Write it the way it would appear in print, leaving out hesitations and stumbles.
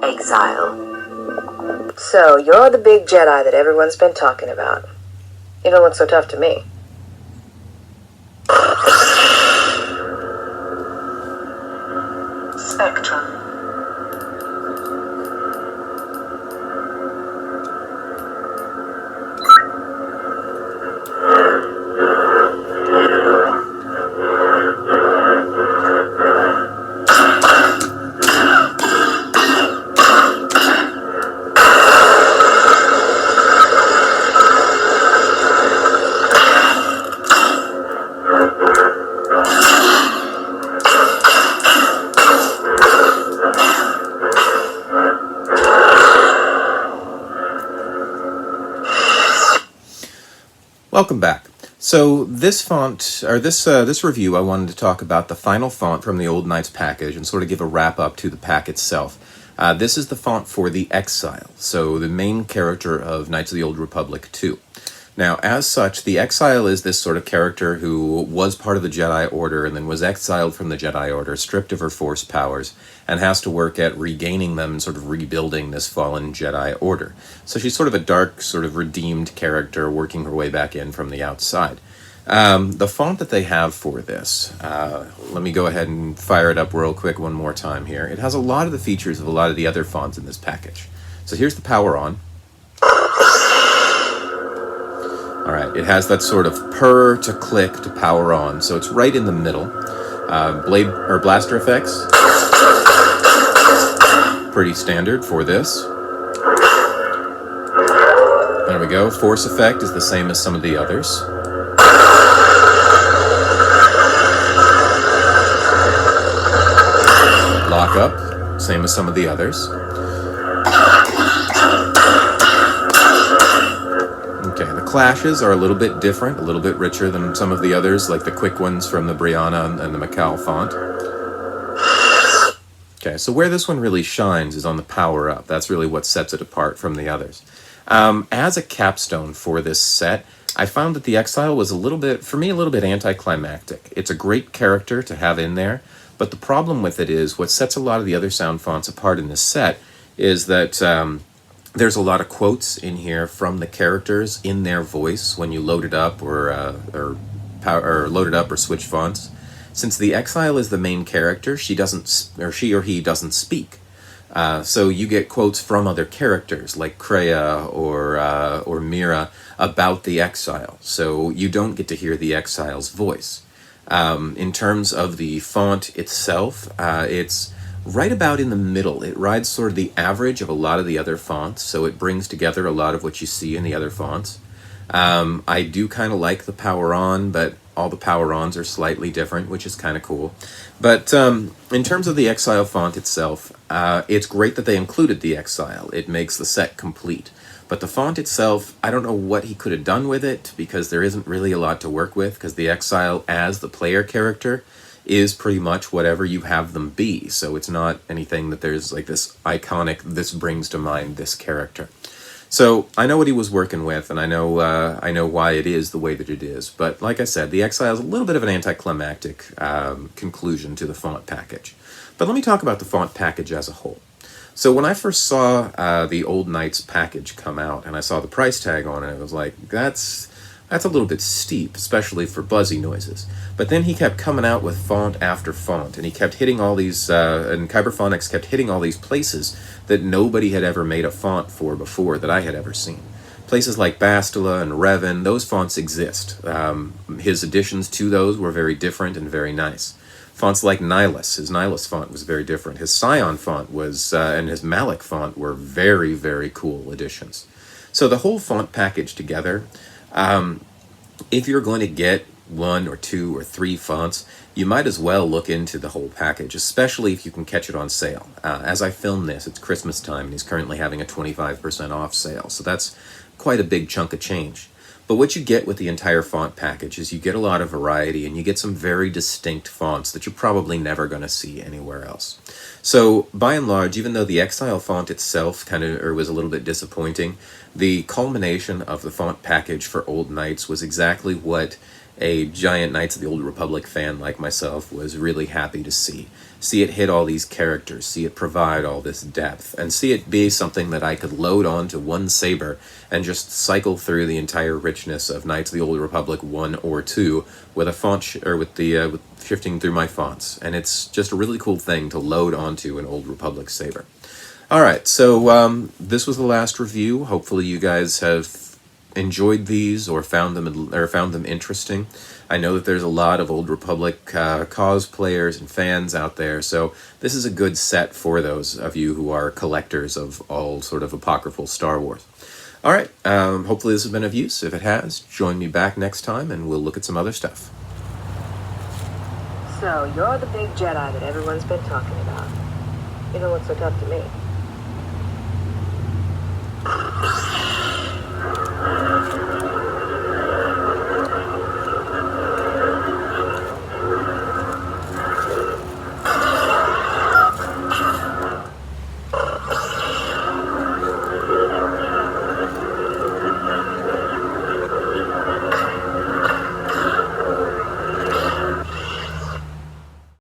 Exile. So, you're the big Jedi that everyone's been talking about. You don't look so tough to me. Spectrum. Welcome back. So this font, or this review, I wanted to talk about the final font from the Old Knights package and sort of give a wrap-up to the pack itself. This is the font for the Exile, so the main character of Knights of the Old Republic 2. Now, as such, the Exile is this sort of character who was part of the Jedi Order and then was exiled from the Jedi Order, stripped of her Force powers, and has to work at regaining them and sort of rebuilding this fallen Jedi Order. So she's sort of a dark, sort of redeemed character working her way back in from the outside. The font that they have for this, let me go ahead and fire it up real quick one more time here. It has a lot of the features of a lot of the other fonts in this package. So here's the power on. Alright, it has that sort of purr to click to power on, so it's right in the middle. Blade or blaster effects, pretty standard for this. There we go. Force effect is the same as some of the others. Lock up, same as some of the others. Okay, the clashes are a little bit different, a little bit richer than some of the others, like the quick ones from the Brianna and the Macau font. Okay, so where this one really shines is on the power up. That's really what sets it apart from the others. As a capstone for this set, I found that the Exile was a little bit, for me, a little bit anticlimactic. It's a great character to have in there, but the problem with it is what sets a lot of the other sound fonts apart in this set is that there's a lot of quotes in here from the characters in their voice when you load it up or load it up or switch fonts. Since the Exile is the main character, she or he doesn't speak. So you get quotes from other characters like Kreia or Mira about the Exile. So you don't get to hear the Exile's voice. In terms of the font itself, it's right about in the middle. It rides sort of the average of a lot of the other fonts, so it brings together a lot of what you see in the other fonts. I do kind of like the power on, but all the power ons are slightly different, which is kind of cool. But in terms of the Exile font itself, it's great that they included the Exile. It makes the set complete. But the font itself, I don't know what he could have done with it, because there isn't really a lot to work with, because the Exile as the player character is pretty much whatever you have them be. So it's not anything that there's like this iconic, this brings to mind this character. So I know what he was working with, and I know why it is the way that it is. But like I said, the Exile is a little bit of an anticlimactic conclusion to the font package. But let me talk about the font package as a whole. So when I first saw the Old Knights package come out, and I saw the price tag on it, I was like, that's a little bit steep, especially for buzzy noises. But then he kept coming out with font after font, and he kept hitting all these, and Kyberphonics kept hitting all these places that nobody had ever made a font for before that I had ever seen. Places like Bastila and Revan, those fonts exist. His additions to those were very different and very nice. Fonts like Nihilus, his Nihilus font was very different. His Scion font was, and his Malak font were very, very cool additions. So the whole font package together, if you're going to get 1 or 2 or 3 fonts, you might as well look into the whole package, especially if you can catch it on sale. As I film this, it's Christmas time, and he's currently having a 25% off sale, so that's quite a big chunk of change. But what you get with the entire font package is you get a lot of variety, and you get some very distinct fonts that you're probably never going to see anywhere else. So, by and large, even though the Exile font itself was a little bit disappointing, the culmination of the font package for Old Knights was exactly what a giant Knights of the Old Republic fan like myself was really happy to see. See it hit all these characters, see it provide all this depth, and see it be something that I could load onto one saber and just cycle through the entire richness of Knights of the Old Republic 1 or 2 with a font with shifting through my fonts, and it's just a really cool thing to load onto an Old Republic saber. All right, so this was the last review. Hopefully, you guys have enjoyed these or found them interesting. I know that there's a lot of Old Republic cosplayers and fans out there, so this is a good set for those of you who are collectors of all sort of apocryphal Star Wars. All right, hopefully this has been of use. If it has, join me back next time and we'll look at some other stuff. So, you're the big Jedi that everyone's been talking about. You don't look so tough to me.